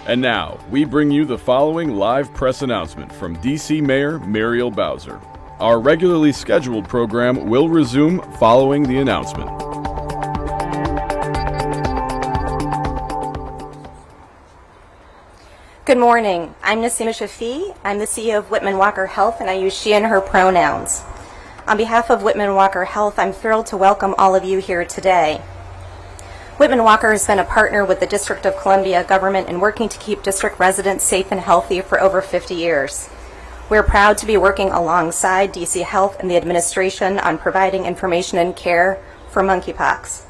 And now, we bring you the following live press announcement from D.C. Mayor Muriel Bowser. Our regularly scheduled program will resume following the announcement. Good morning. I'm Nasima Shafi. I'm the CEO of Whitman Walker Health, and I use she and her pronouns. On behalf of Whitman Walker Health, I'm thrilled to welcome all of you here today. Whitman Walker has been a partner with the District of Columbia government in working to keep district residents safe and healthy for over 50 years. We're proud to be working alongside DC Health and the administration on providing information and care for monkeypox.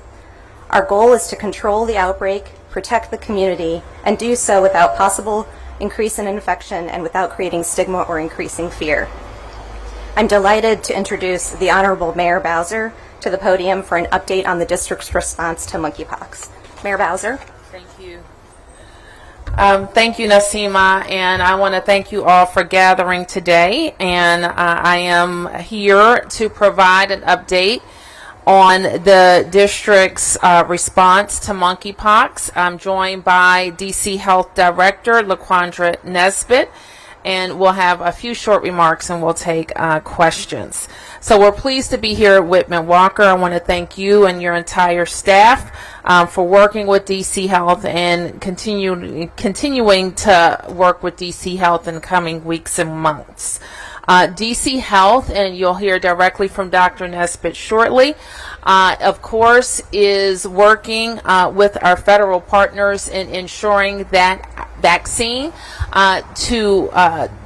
Our goal is to control the outbreak, protect the community, and do so without possible increase in infection and without creating stigma or increasing fear. I'm delighted to introduce the Honorable Mayor Bowser to the podium for an update on the district's response to monkeypox. Mayor Bowser. Thank you. Thank you, Nasima, and I want to thank you all for gathering today. And I am here to provide an update on the district's response to monkeypox. I'm joined by DC Health Director LaQuandra Nesbitt, and we'll have a few short remarks and we'll take questions. So we're pleased to be here at Whitman Walker. I want to thank you and your entire staff for working with DC Health and continuing to work with DC Health in coming weeks and months. DC Health, and you'll hear directly from Dr. Nesbitt shortly, of course, is working with our federal partners in ensuring that vaccine to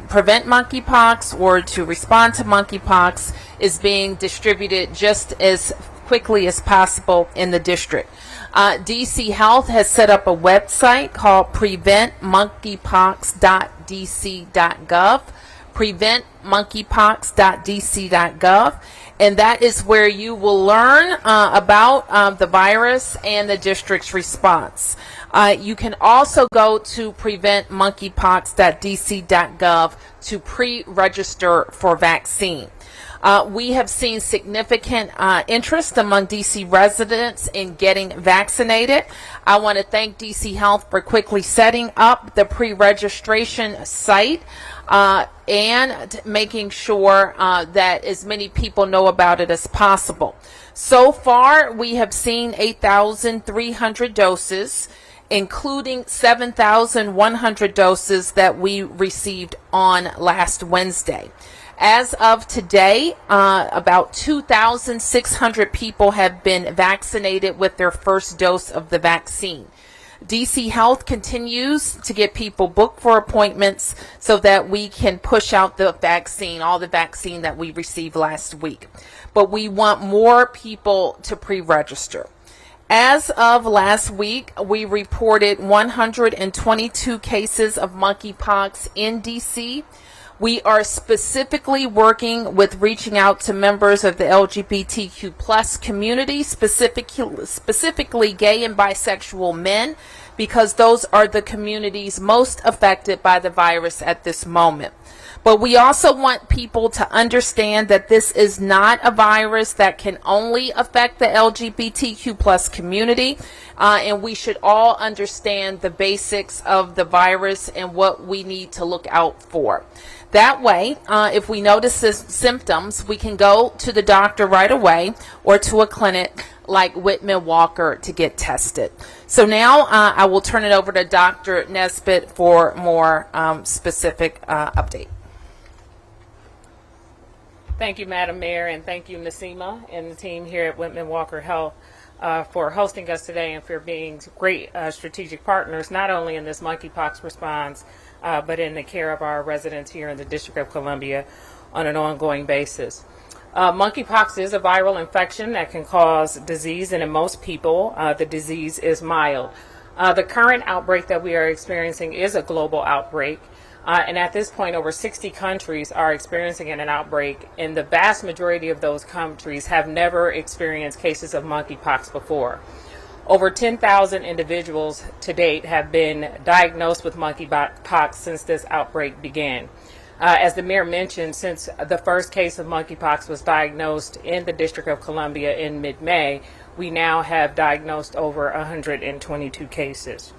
prevent monkeypox or to respond to monkeypox is being distributed just as quickly as possible in the district. DC Health has set up a website called preventmonkeypox.dc.gov, preventmonkeypox.dc.gov, and that is where you will learn about the virus and the district's response. You can also go to preventmonkeypox.dc.gov to pre-register for vaccine. We have seen significant interest among DC residents in getting vaccinated. I want to thank DC Health for quickly setting up the pre-registration site and making sure that as many people know about it as possible. So far, we have seen 8,300 doses, including 7,100 doses that we received on last Wednesday. As of today, about 2,600 people have been vaccinated with their first dose of the vaccine. DC Health continues to get people booked for appointments so that we can push out the vaccine, all the vaccine that we received last week. But we want more people to pre-register. As of last week, we reported 122 cases of monkeypox in DC. We are specifically working with reaching out to members of the LGBTQ plus community, specifically gay and bisexual men, because those are the communities most affected by the virus at this moment. But we also want people to understand that this is not a virus that can only affect the LGBTQ plus community, and we should all understand the basics of the virus and what we need to look out for. That way, if we notice symptoms, we can go to the doctor right away or to a clinic like Whitman Walker to get tested. So now I will turn it over to Dr. Nesbitt for more specific update. Thank you, Madam Mayor, and thank you, Nasima and the team here at Whitman Walker Health for hosting us today and for being great strategic partners, not only in this monkeypox response, but in the care of our residents here in the District of Columbia on an ongoing basis. Monkeypox is a viral infection that can cause disease, and in most people, the disease is mild. The current outbreak that we are experiencing is a global outbreak. And at this point, over 60 countries are experiencing an outbreak, and the vast majority of those countries have never experienced cases of monkeypox before. Over 10,000 individuals to date have been diagnosed with monkeypox since this outbreak began. As the mayor mentioned, since the first case of monkeypox was diagnosed in the District of Columbia in mid-May, we now have diagnosed over 122 cases.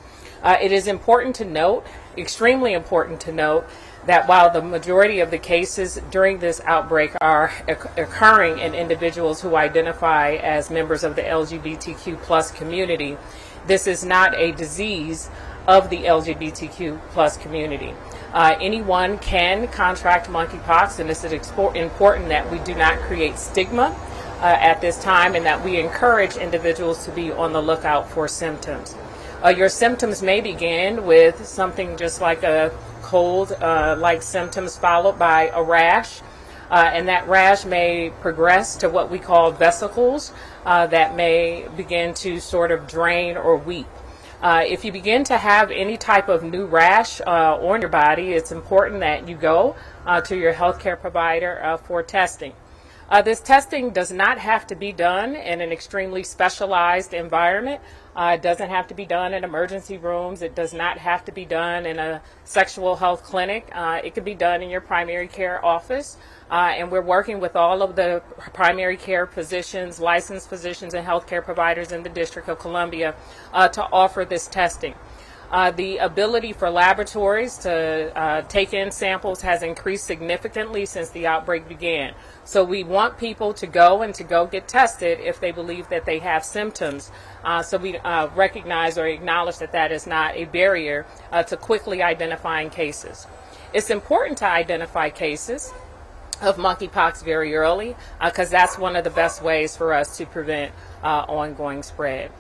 It is important to note, extremely important to note, that while the majority of the cases during this outbreak are occurring in individuals who identify as members of the LGBTQ plus community, this is not a disease of the LGBTQ plus community. Anyone can contract monkeypox, and this is important that we do not create stigma at this time, and that we encourage individuals to be on the lookout for symptoms. Your symptoms may begin with something just like a cold-like symptoms followed by a rash, and that rash may progress to what we call vesicles that may begin to sort of drain or weep. If you begin to have any type of new rash on your body, it's important that you go to your healthcare provider for testing. This testing does not have to be done in an extremely specialized environment. It doesn't have to be done in emergency rooms. It does not have to be done in a sexual health clinic. It can be done in your primary care office. And we're working with all of the primary care physicians, licensed physicians, and healthcare providers in the District of Columbia to offer this testing. The ability for laboratories to take in samples has increased significantly since the outbreak began. So we want people to go get tested if they believe that they have symptoms. So we recognize or acknowledge that that is not a barrier to quickly identifying cases. It's important to identify cases of monkeypox very early because that's one of the best ways for us to prevent ongoing spread.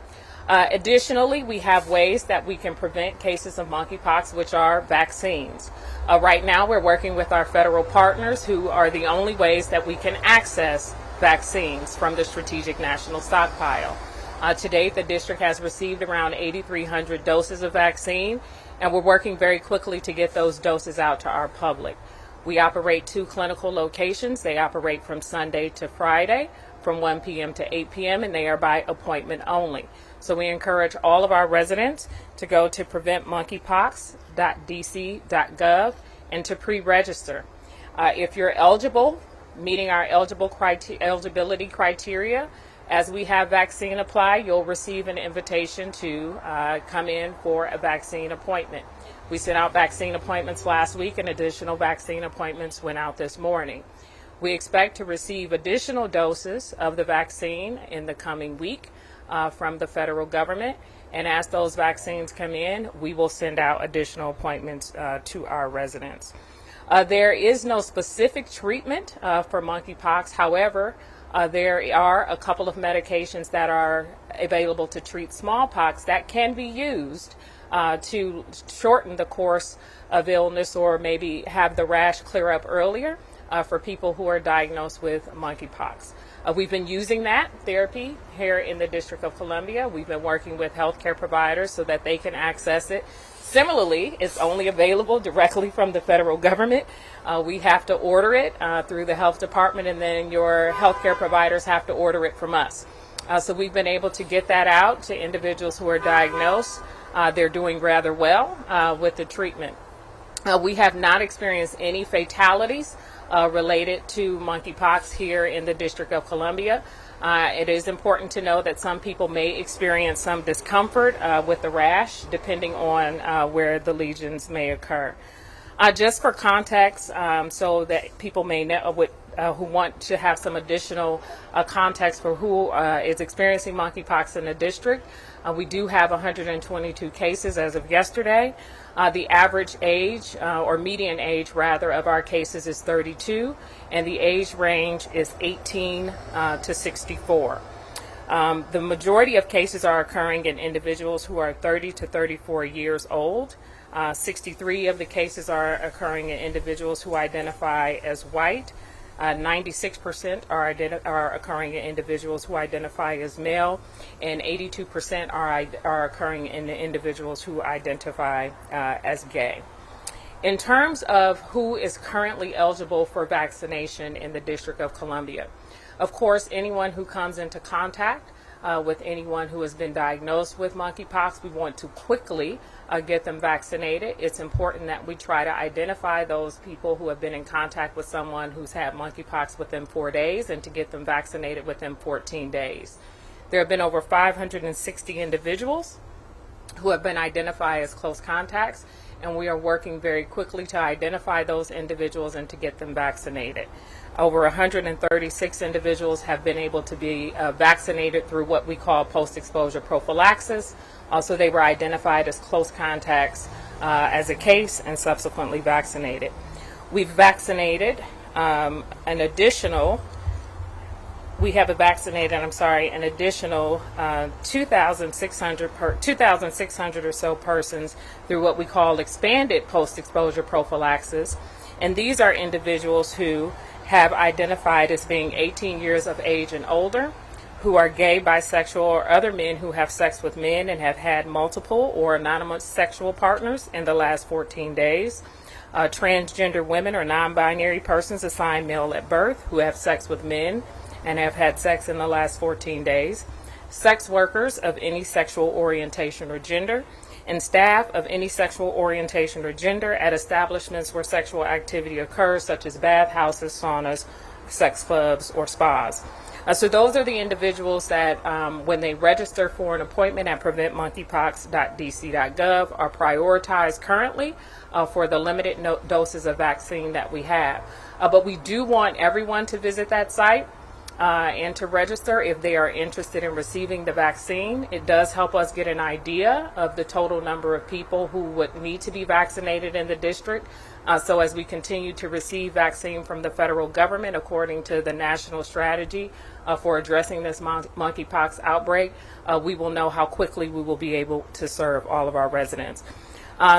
Additionally, we have ways that we can prevent cases of monkeypox, which are vaccines. Right now, we're working with our federal partners who are the only ways that we can access vaccines from the Strategic National Stockpile. To date, the district has received around 8,300 doses of vaccine, and we're working very quickly to get those doses out to our public. We operate 2 clinical locations. They operate from Sunday to Friday, from 1 p.m. to 8 p.m., and they are by appointment only. So we encourage all of our residents to go to preventmonkeypox.dc.gov and to pre-register. If you're eligible, meeting our eligibility criteria, as we have vaccine apply, you'll receive an invitation to come in for a vaccine appointment. We sent out vaccine appointments last week, and additional vaccine appointments went out this morning. We expect to receive additional doses of the vaccine in the coming week from the federal government, and as those vaccines come in, we will send out additional appointments to our residents. There is no specific treatment for monkeypox. However, there are a couple of medications that are available to treat smallpox that can be used to shorten the course of illness or maybe have the rash clear up earlier for people who are diagnosed with monkeypox. We've been using that therapy here in the District of Columbia. We've been working with healthcare providers so that they can access it. Similarly, it's only available directly from the federal government. We have to order it through the health department, and then your healthcare providers have to order it from us. So we've been able to get that out to individuals who are diagnosed. They're doing rather well with the treatment. We have not experienced any fatalities related to monkeypox here in the District of Columbia. It is important to know that some people may experience some discomfort with the rash depending on where the lesions may occur. Just for context, so that people may know who want to have some additional context for who is experiencing monkeypox in the district, we do have 122 cases as of yesterday. The average age, or median age rather, of our cases is 32, and the age range is 18 to 64. The majority of cases are occurring in individuals who are 30 to 34 years old. 63 of the cases are occurring in individuals who identify as white. 96% are occurring in individuals who identify as male, and 82% are occurring in the individuals who identify as gay. In terms of who is currently eligible for vaccination in the District of Columbia, of course, anyone who comes into contact with anyone who has been diagnosed with monkeypox, we want to quickly get them vaccinated. It's important that we try to identify those people who have been in contact with someone who's had monkeypox within 4 days and to get them vaccinated within 14 days. There have been over 560 individuals who have been identified as close contacts, and we are working very quickly to identify those individuals and to get them vaccinated. Over 136 individuals have been able to be vaccinated through what we call post-exposure prophylaxis. Also, they were identified as close contacts as a case and subsequently vaccinated. We've vaccinated an additional 2,600 or so persons through what we call expanded post-exposure prophylaxis. And these are individuals who have identified as being 18 years of age and older, who are gay, bisexual, or other men who have sex with men and have had multiple or anonymous sexual partners in the last 14 days. Transgender women or non-binary persons assigned male at birth who have sex with men and have had sex in the last 14 days. Sex workers of any sexual orientation or gender, and staff of any sexual orientation or gender at establishments where sexual activity occurs, such as bathhouses, saunas, sex clubs, or spas. So those are the individuals that, when they register for an appointment at preventmonkeypox.dc.gov, are prioritized currently for the limited doses of vaccine that we have. But we do want everyone to visit that site and to register if they are interested in receiving the vaccine. It does help us get an idea of the total number of people who would need to be vaccinated in the district. So as we continue to receive vaccine from the federal government according to the national strategy for addressing this monkeypox outbreak, we will know how quickly we will be able to serve all of our residents.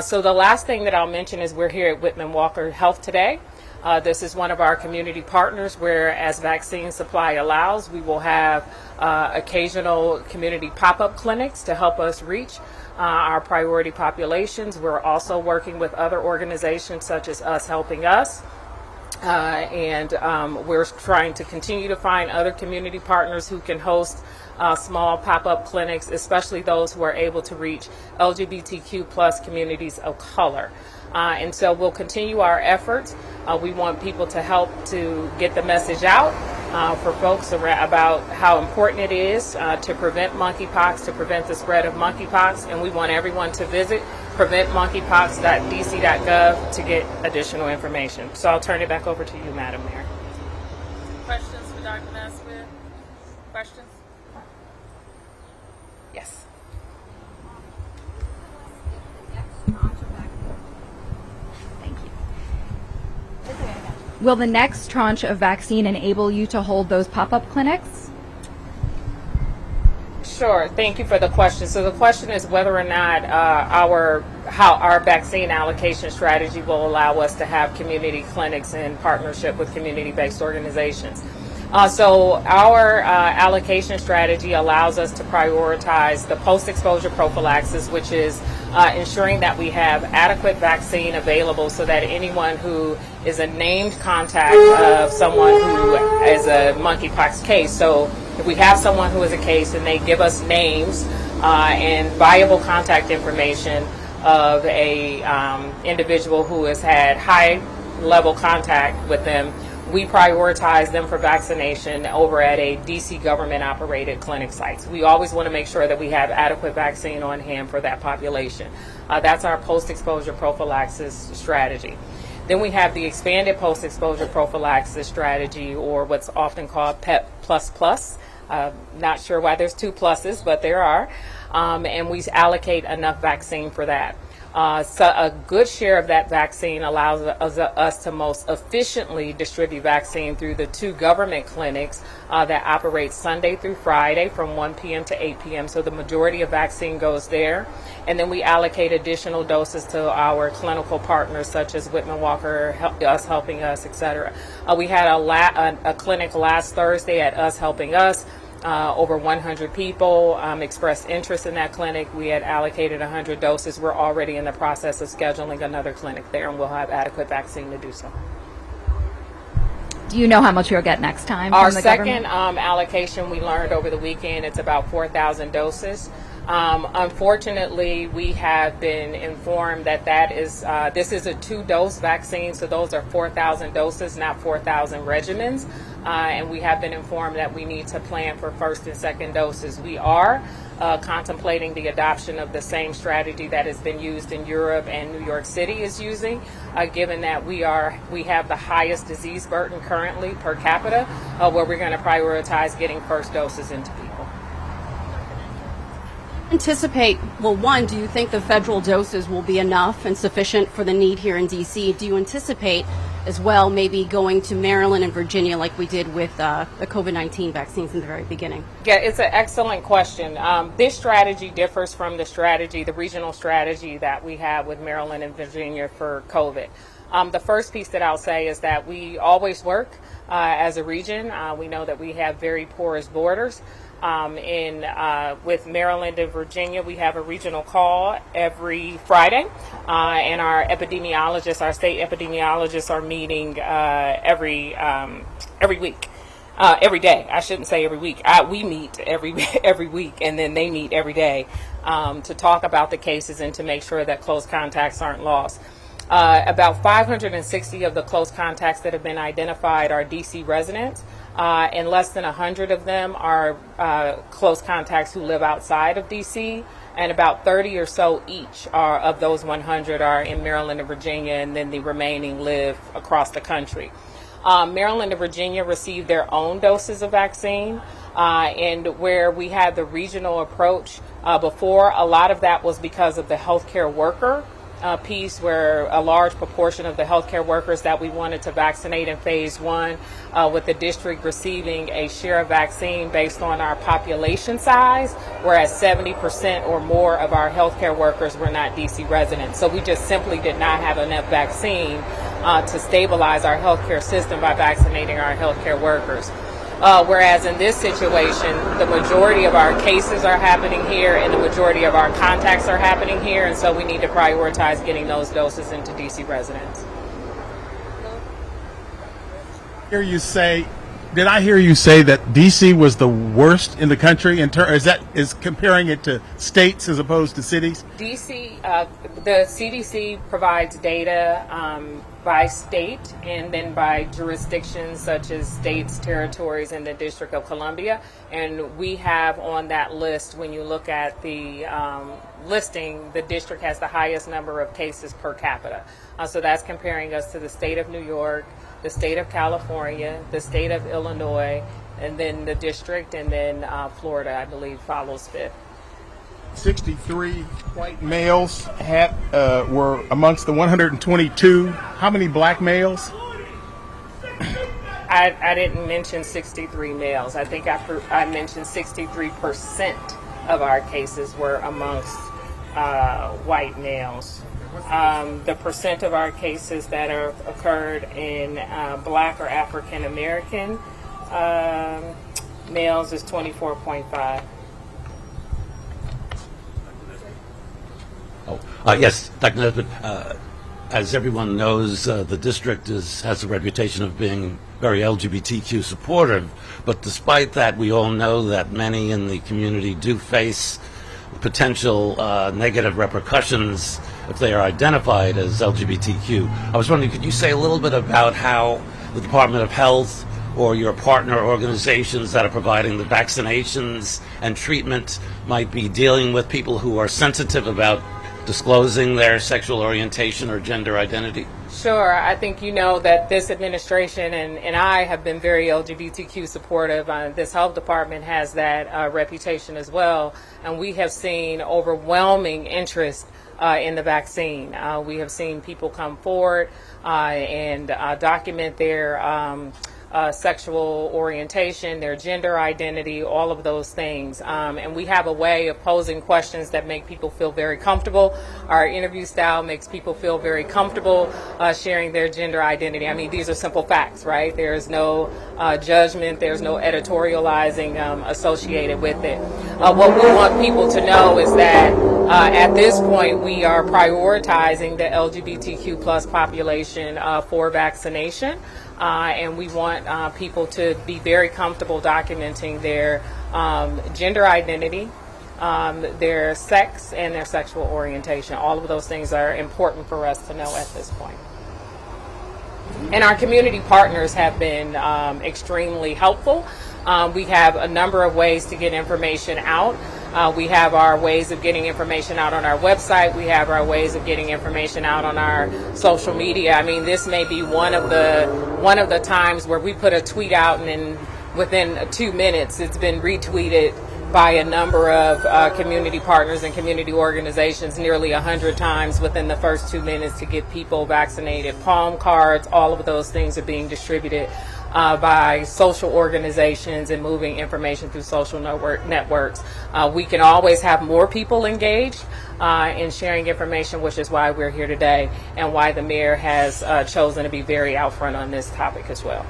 So the last thing that I'll mention is we're here at Whitman Walker Health today. This is one of our community partners where, as vaccine supply allows, we will have occasional community pop-up clinics to help us reach our priority populations. We're also working with other organizations such as Us Helping Us. And we're trying to continue to find other community partners who can host small pop-up clinics, especially those who are able to reach LGBTQ plus communities of color. And so we'll continue our efforts. We want people to help to get the message out for folks about how important it is to prevent monkeypox, to prevent the spread of monkeypox, and we want everyone to visit preventmonkeypox.dc.gov to get additional information. So I'll turn it back over to you, Madam Mayor. Questions for Dr. Nesbitt? Questions? Yes. Will the next tranche of vaccine enable you to hold those pop-up clinics? Sure. Thank you for the question. So the question is whether or not how our vaccine allocation strategy will allow us to have community clinics in partnership with community-based organizations. So our allocation strategy allows us to prioritize the post-exposure prophylaxis, which is ensuring that we have adequate vaccine available so that anyone who is a named contact of someone who is a monkeypox case. So if we have someone who is a case and they give us names and viable contact information of a individual who has had high level contact with them, we prioritize them for vaccination over at a DC government operated clinic sites. We always want to make sure that we have adequate vaccine on hand for that population. That's our post-exposure prophylaxis strategy. Then we have the expanded post-exposure prophylaxis strategy, or what's often called PEP++. Not sure why there's two pluses, but there are. And we allocate enough vaccine for that. So a good share of that vaccine allows us to most efficiently distribute vaccine through the two government clinics that operate Sunday through Friday from 1 p.m. to 8 p.m. So the majority of vaccine goes there. And then we allocate additional doses to our clinical partners such as Whitman Walker, Us Helping Us, etc. We had a clinic last Thursday at Us Helping Us. Over 100 people expressed interest in that clinic. We had allocated 100 doses. We're already in the process of scheduling another clinic there, and we'll have adequate vaccine to do so. Do you know how much you'll get next time Our from the second government? allocation we learned over the weekend, it's about 4,000 doses. Unfortunately, we have been informed that this is a 2-dose vaccine, so those are 4,000 doses, not 4,000 regimens. And we have been informed that we need to plan for first and second doses. We are contemplating the adoption of the same strategy that has been used in Europe and New York City is using, given that we have the highest disease burden currently per capita, where we're going to prioritize getting first doses into people. Anticipate, well, one, do you think the federal doses will be enough and sufficient for the need here in D.C.? Do you anticipate as well maybe going to Maryland and Virginia like we did with the COVID-19 vaccines in the very beginning? Yeah, it's an excellent question. This strategy differs from the regional strategy that we have with Maryland and Virginia for COVID. The first piece that I'll say is that we always work as a region. We know that we have very porous borders. With Maryland and Virginia, we have a regional call every Friday, and our state epidemiologists are meeting every week. Every day. I shouldn't say every week. We meet every week, and then they meet every day to talk about the cases and to make sure that close contacts aren't lost. About 560 of the close contacts that have been identified are D.C. residents. And less than 100 of them are close contacts who live outside of D.C., and about 30 or so each of those 100 are in Maryland and Virginia, and then the remaining live across the country. Maryland and Virginia received their own doses of vaccine, and where we had the regional approach before, a lot of that was because of the healthcare worker piece, where a large proportion of the healthcare workers that we wanted to vaccinate in phase 1, with the district receiving a share of vaccine based on our population size, whereas 70% or more of our healthcare workers were not DC residents. So we just simply did not have enough vaccine to stabilize our healthcare system by vaccinating our healthcare workers. Whereas in this situation, the majority of our cases are happening here and the majority of our contacts are happening here, and so we need to prioritize getting those doses into DC residents. Did I hear you say that DC was the worst in the country is comparing it to states as opposed to cities? DC, the CDC provides data by state and then by jurisdictions such as states, territories, and the District of Columbia. And we have on that list, when you look at the listing, the district has the highest number of cases per capita. So that's comparing us to the state of New York, the state of California, the state of Illinois, and then the district, and then Florida, I believe, follows fifth. 63 white males were amongst the 122. How many black males? I didn't mention 63 males. I think I mentioned 63% of our cases were amongst white males. The percent of our cases that are occurred in black or African American males is 24.5. Yes, Dr. Nesbitt, as everyone knows, the district has a reputation of being very LGBTQ supportive, but despite that, we all know that many in the community do face potential negative repercussions if they are identified as LGBTQ. I was wondering, could you say a little bit about how the Department of Health or your partner organizations that are providing the vaccinations and treatment might be dealing with people who are sensitive about disclosing their sexual orientation or gender identity? Sure. I think you know that this administration and I have been very LGBTQ supportive. This health department has that reputation as well. And we have seen overwhelming interest in the vaccine. We have seen people come forward and document their sexual orientation, their gender identity, all of those things. And we have a way of posing questions that make people feel very comfortable. Our interview style makes people feel very comfortable sharing their gender identity. I mean, these are simple facts, right? There's no judgment, there's no editorializing associated with it. What we want people to know is that at this point, we are prioritizing the LGBTQ plus population for vaccination. And we want people to be very comfortable documenting their gender identity, their sex, and their sexual orientation. All of those things are important for us to know at this point. And our community partners have been extremely helpful. We have a number of ways to get information out. We have our ways of getting information out on our website. We have our ways of getting information out on our social media. I mean, this may be one of the times where we put a tweet out and then within 2 minutes it's been retweeted by a number of community partners and community organizations nearly 100 times within the first 2 minutes to get people vaccinated. Palm cards, all of those things are being distributed by social organizations and moving information through social networks. We can always have more people engaged in sharing information, which is why we're here today and why the mayor has chosen to be very out front on this topic as well.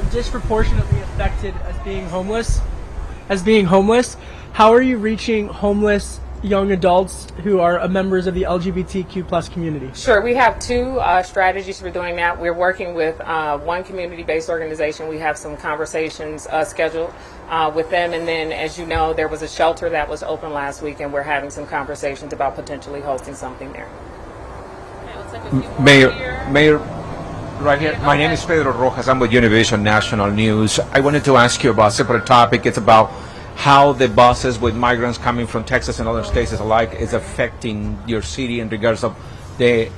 Disproportionately affected as being homeless. How are you reaching homeless young adults who are members of the LGBTQ plus community? Sure, we have two strategies for doing that. We're working with one community-based organization. We have some conversations scheduled with them, and then, as you know, there was a shelter that was open last week, and we're having some conversations about potentially hosting something there. Mayor, right here. My name is Pedro Rojas. I'm with Univision National News. I wanted to ask you about a separate topic. It's about how the buses with migrants coming from Texas and other states alike is affecting your city in regards of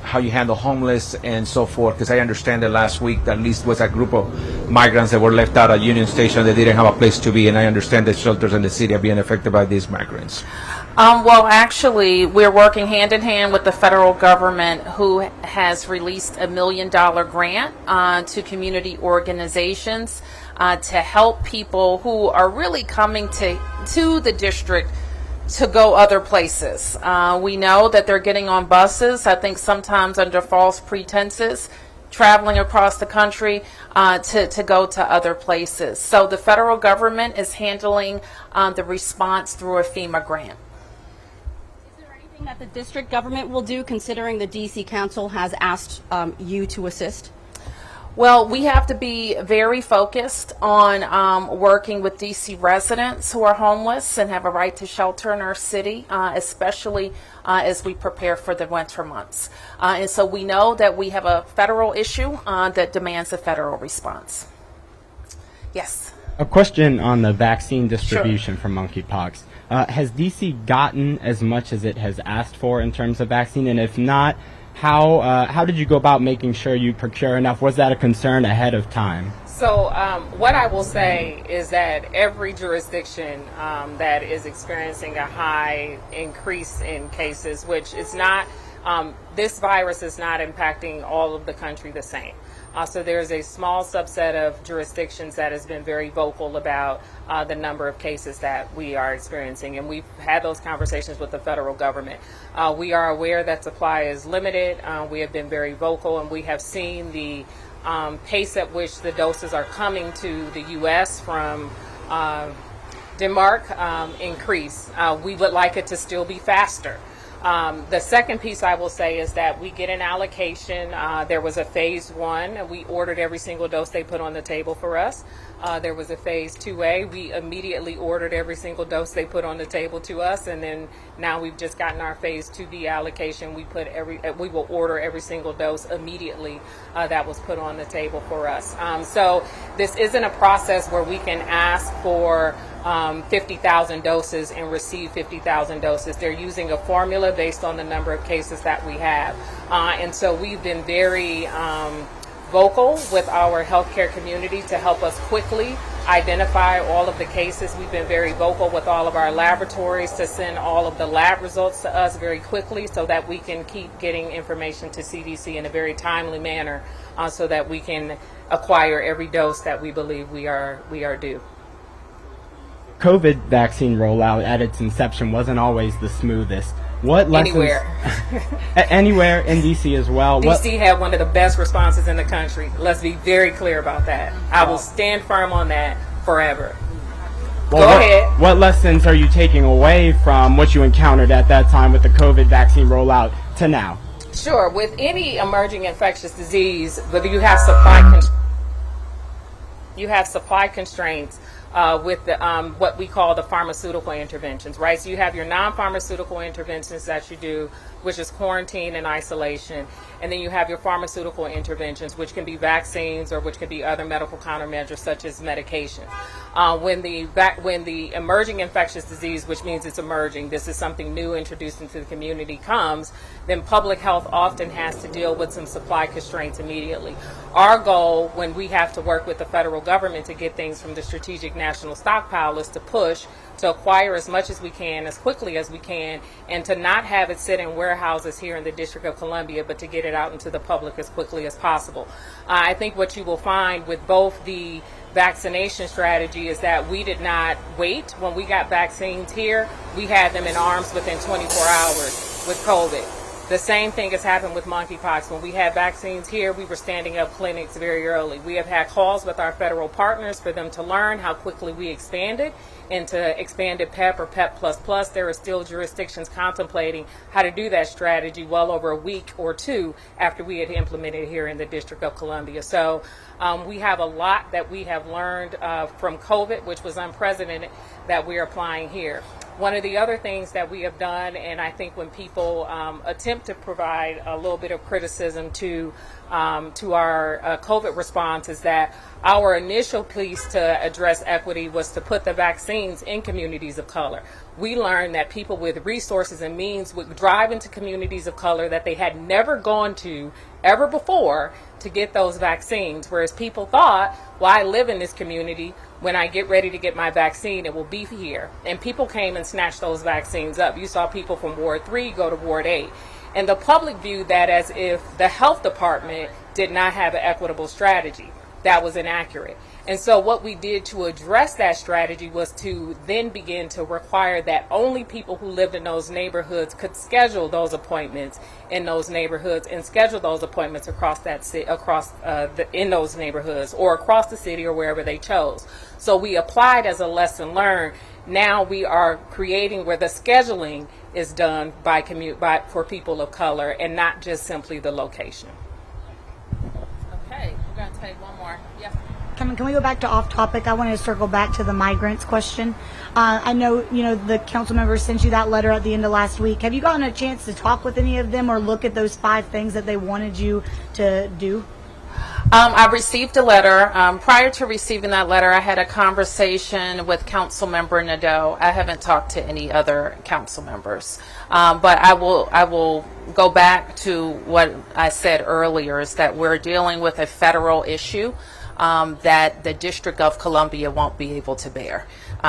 how you handle homeless and so forth. Because I understand that last week at least was a group of migrants that were left out at Union Station. They didn't have a place to be, and I understand that shelters in the city are being affected by these migrants. Well, actually, we're working hand in hand with the federal government, who has released $1 million grant to community organizations to help people who are really coming to the district to go other places. We know that they're getting on buses, I think sometimes under false pretenses, traveling across the country to go to other places. So the federal government is handling the response through a FEMA grant. That the district government will do, considering the DC Council has asked you to assist? Well, we have to be very focused on working with DC residents who are homeless and have a right to shelter in our city, especially as we prepare for the winter months. And so we know that we have a federal issue that demands a federal response. Yes. A question on the vaccine distribution Sure. for monkeypox. Has DC gotten as much as it has asked for in terms of vaccine? And if not, how did you go about making sure you procure enough? Was that a concern ahead of time? So what I will say is that every jurisdiction that is experiencing a high increase in cases, which is not, this virus is not impacting all of the country the same. So there's a small subset of jurisdictions that has been very vocal about the number of cases that we are experiencing, and we've had those conversations with the federal government. We are aware that supply is limited. We have been very vocal, and we have seen the pace at which the doses are coming to the U.S. from Denmark increase. We would like it to still be faster. The second piece I will say is that we get an allocation. There was a phase 1. We ordered every single dose they put on the table for us. There was a phase 2A. We immediately ordered every single dose they put on the table to us, and then now we've just gotten our phase 2B allocation. We will order every single dose immediately that was put on the table for us. So this isn't a process where we can ask for 50,000 doses and receive 50,000 doses. They're using a formula based on the number of cases that we have. And so we've been very vocal with our healthcare community to help us quickly identify all of the cases. We've been very vocal with all of our laboratories to send all of the lab results to us very quickly so that we can keep getting information to CDC in a very timely manner so that we can acquire every dose that we believe we are due. COVID vaccine rollout at its inception wasn't always the smoothest. What lessons? Anywhere. Anywhere in DC as well. DC had one of the best responses in the country. Let's be very clear about that. I will stand firm on that forever. Well, Go ahead. What lessons are you taking away from what you encountered at that time with the COVID vaccine rollout to now? Sure. With any emerging infectious disease, whether you have supply constraints with the, what we call the pharmaceutical interventions, right? So you have your non-pharmaceutical interventions that you do, which is quarantine and isolation, and then you have your pharmaceutical interventions, which can be vaccines or which can be other medical countermeasures such as medication. When the emerging infectious disease, which means it's emerging, this is something new introduced into the community, comes, then public health often has to deal with some supply constraints immediately. Our goal when we have to work with the federal government to get things from the strategic national stockpile is to push to acquire as much as we can, as quickly as we can, and to not have it sit in warehouses here in the District of Columbia, but to get it out into the public as quickly as possible. I think what you will find with both the vaccination strategy is that we did not wait. When we got vaccines here, we had them in arms within 24 hours with COVID. The same thing has happened with monkeypox. When we had vaccines here, we were standing up clinics very early. We have had calls with our federal partners for them to learn how quickly we expanded into expanded PEP or PEP++. There are still jurisdictions contemplating how to do that strategy well over a week or two after we had implemented here in the District of Columbia. So we have a lot that we have learned from COVID, which was unprecedented, that we're applying here. One of the other things that we have done, and I think when people attempt to provide a little bit of criticism to our COVID response, is that our initial piece to address equity was to put the vaccines in communities of color. We learned that people with resources and means would drive into communities of color that they had never gone to ever before to get those vaccines, whereas people thought, well, I live in this community. When I get ready to get my vaccine, it will be here. And people came and snatched those vaccines up. You saw people from Ward 3 go to Ward 8. And the public viewed that as if the health department did not have an equitable strategy. That was inaccurate. And so what we did to address that strategy was to then begin to require that only people who lived in those neighborhoods could schedule those appointments in those neighborhoods and schedule those appointments across in those neighborhoods or across the city or wherever they chose. So we applied as a lesson learned. Now we are creating where the scheduling is done for people of color and not just simply the location. Okay, we're going to take one more. Yes. Can we go back to off topic? I wanted to circle back to the migrants question. I know, the council members sent you that letter at the end of last week. Have you gotten a chance to talk with any of them or look at those 5 things that they wanted you to do? I received a letter. Prior to receiving that letter, I had a conversation with Council Member Nadeau. I haven't talked to any other council members, but I will go back to what I said earlier: is that we're dealing with a federal issue that the District of Columbia won't be able to bear.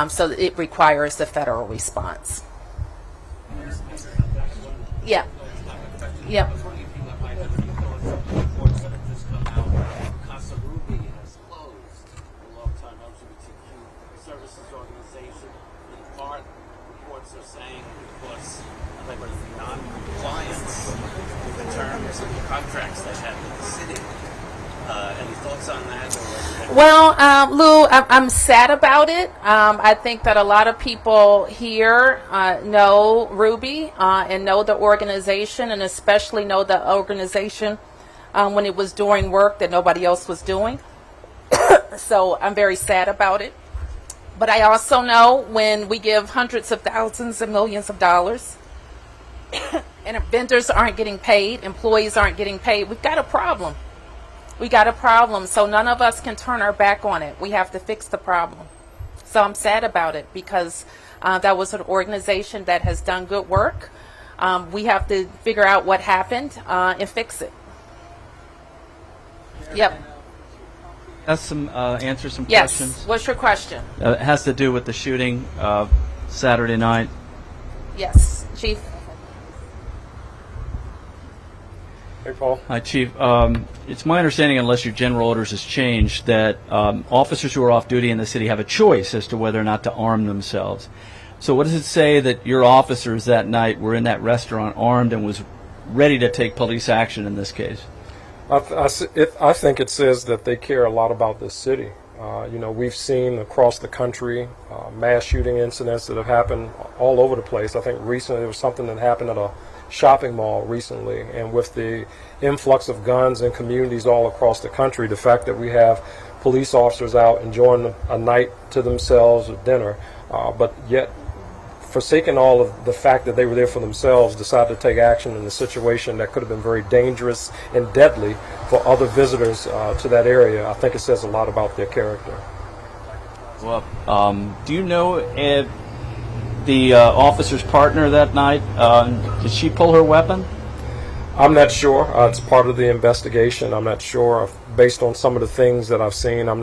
So it requires the federal response. Yeah. Yeah. Contracts they had with the city. Any thoughts on that? Well, Lou, I'm sad about it. I think that a lot of people here know Ruby and know the organization, and especially know the organization when it was doing work that nobody else was doing. So I'm very sad about it. But I also know when we give hundreds of thousands and millions of dollars and vendors aren't getting paid, employees aren't getting paid, we've got a problem. We got a problem. So none of us can turn our back on it. We have to fix the problem. So I'm sad about it because that was an organization that has done good work. We have to figure out what happened and fix it. Yep. Answer some Yes. questions. What's your question? It has to do with the shooting Saturday night. Yes, Chief. Hey, Paul. Hi, Chief. It's my understanding, unless your general orders has changed, that officers who are off duty in the city have a choice as to whether or not to arm themselves. So what does it say that your officers that night were in that restaurant armed and was ready to take police action in this case? I think it says that they care a lot about this city. We've seen across the country mass shooting incidents that have happened all over the place. I think recently there was something that happened at a shopping mall recently, and with the influx of guns in communities all across the country, the fact that we have police officers out enjoying a night to themselves at dinner, but yet forsaking all of the fact that they were there for themselves, decided to take action in a situation that could have been very dangerous and deadly for other visitors to that area. I think it says a lot about their character. Well, do you know if the officer's partner that night, did she pull her weapon? I'm not sure. It's part of the investigation. I'm not sure. Based on some of the things that I've seen, I'm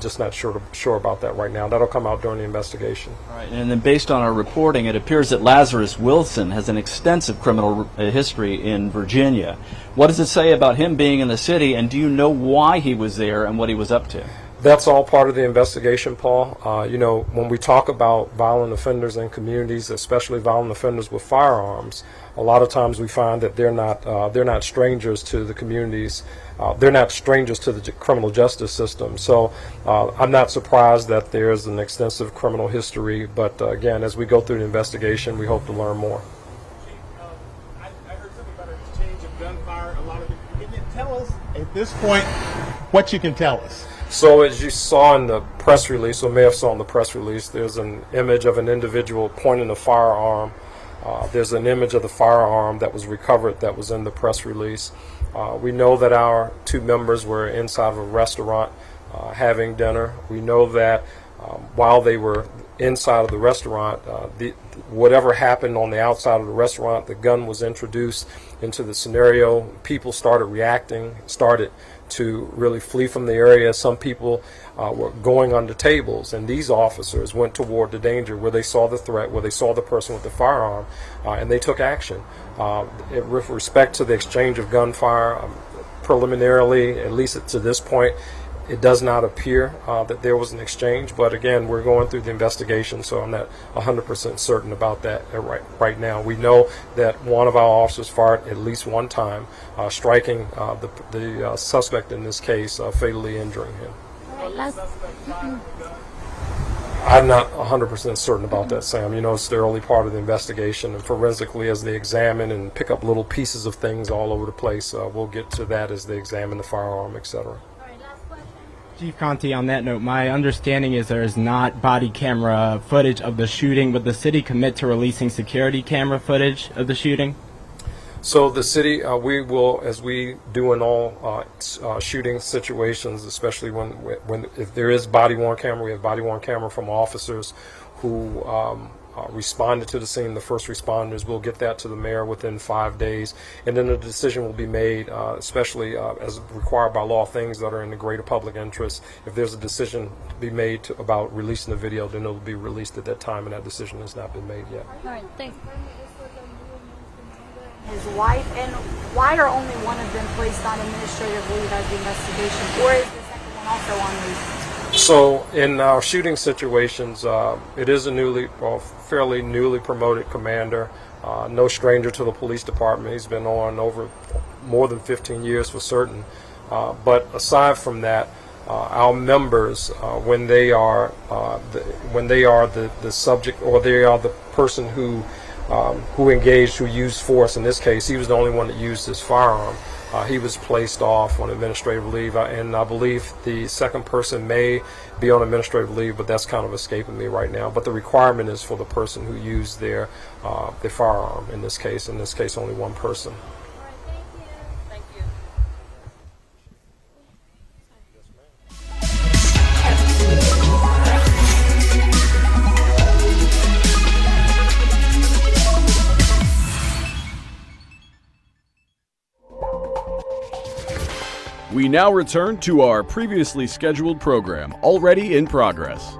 just not sure about that right now. That'll come out during the investigation. All right, and then based on our reporting, it appears that Lazarus Wilson has an extensive criminal history in Virginia. What does it say about him being in the city, and do you know why he was there and what he was up to? That's all part of the investigation, Paul. When we talk about violent offenders in communities, especially violent offenders with firearms, a lot of times we find that they're not strangers to the communities. They're not strangers to the criminal justice system. So I'm not surprised that there's an extensive criminal history. But again, as we go through the investigation, we hope to learn more. I heard something about an exchange of gunfire. Can you tell us at this point what you can tell us? So as you saw in the press release, or may have saw in the press release, there's an image of an individual pointing a firearm. There's an image of the firearm that was recovered that was in the press release. We know that our two members were inside of a restaurant having dinner. We know that while they were inside of the restaurant, whatever happened on the outside of the restaurant, the gun was introduced into the scenario. People started reacting, started to really flee from the area. Some people were going under tables, and these officers went toward the danger where they saw the threat, where they saw the person with the firearm, and they took action. With respect to the exchange of gunfire, preliminarily, at least to this point, it does not appear that there was an exchange, but again, we're going through the investigation, so I'm not 100% certain about that right now. We know that one of our officers fired at least one time, striking the suspect in this case, fatally injuring him. I'm not 100% certain about that, Sam. It's the early part of the investigation, and forensically, as they examine and pick up little pieces of things all over the place, we'll get to that as they examine the firearm, etc. Chief Conti, on that note, my understanding is there is not body camera footage of the shooting. Would the city commit to releasing security camera footage of the shooting? So the city, we will, as we do in all shooting situations, especially if there is body-worn camera, we have body-worn camera from officers who responded to the scene, the first responders. We'll get that to the mayor within 5 days, and then a decision will be made, especially as required by law, things that are in the greater public interest. If there's a decision to be made about releasing the video, then it will be released at that time, and that decision has not been made yet. All right, thanks. His wife, and why are only one of them placed on administrative leave as the investigation, or is the second one also on leave? So in our shooting situations, it is a fairly newly promoted commander, no stranger to the police department. He's been on over more than 15 years for certain. But aside from that, our members, when they are the subject, or they are the person who engaged, who used force. In this case, he was the only one that used his firearm. He was placed off on administrative leave, and I believe the second person may be on administrative leave, but that's kind of escaping me right now. But the requirement is for the person who used their firearm. In this case, only one person. Thank you. We now return to our previously scheduled program, already in progress.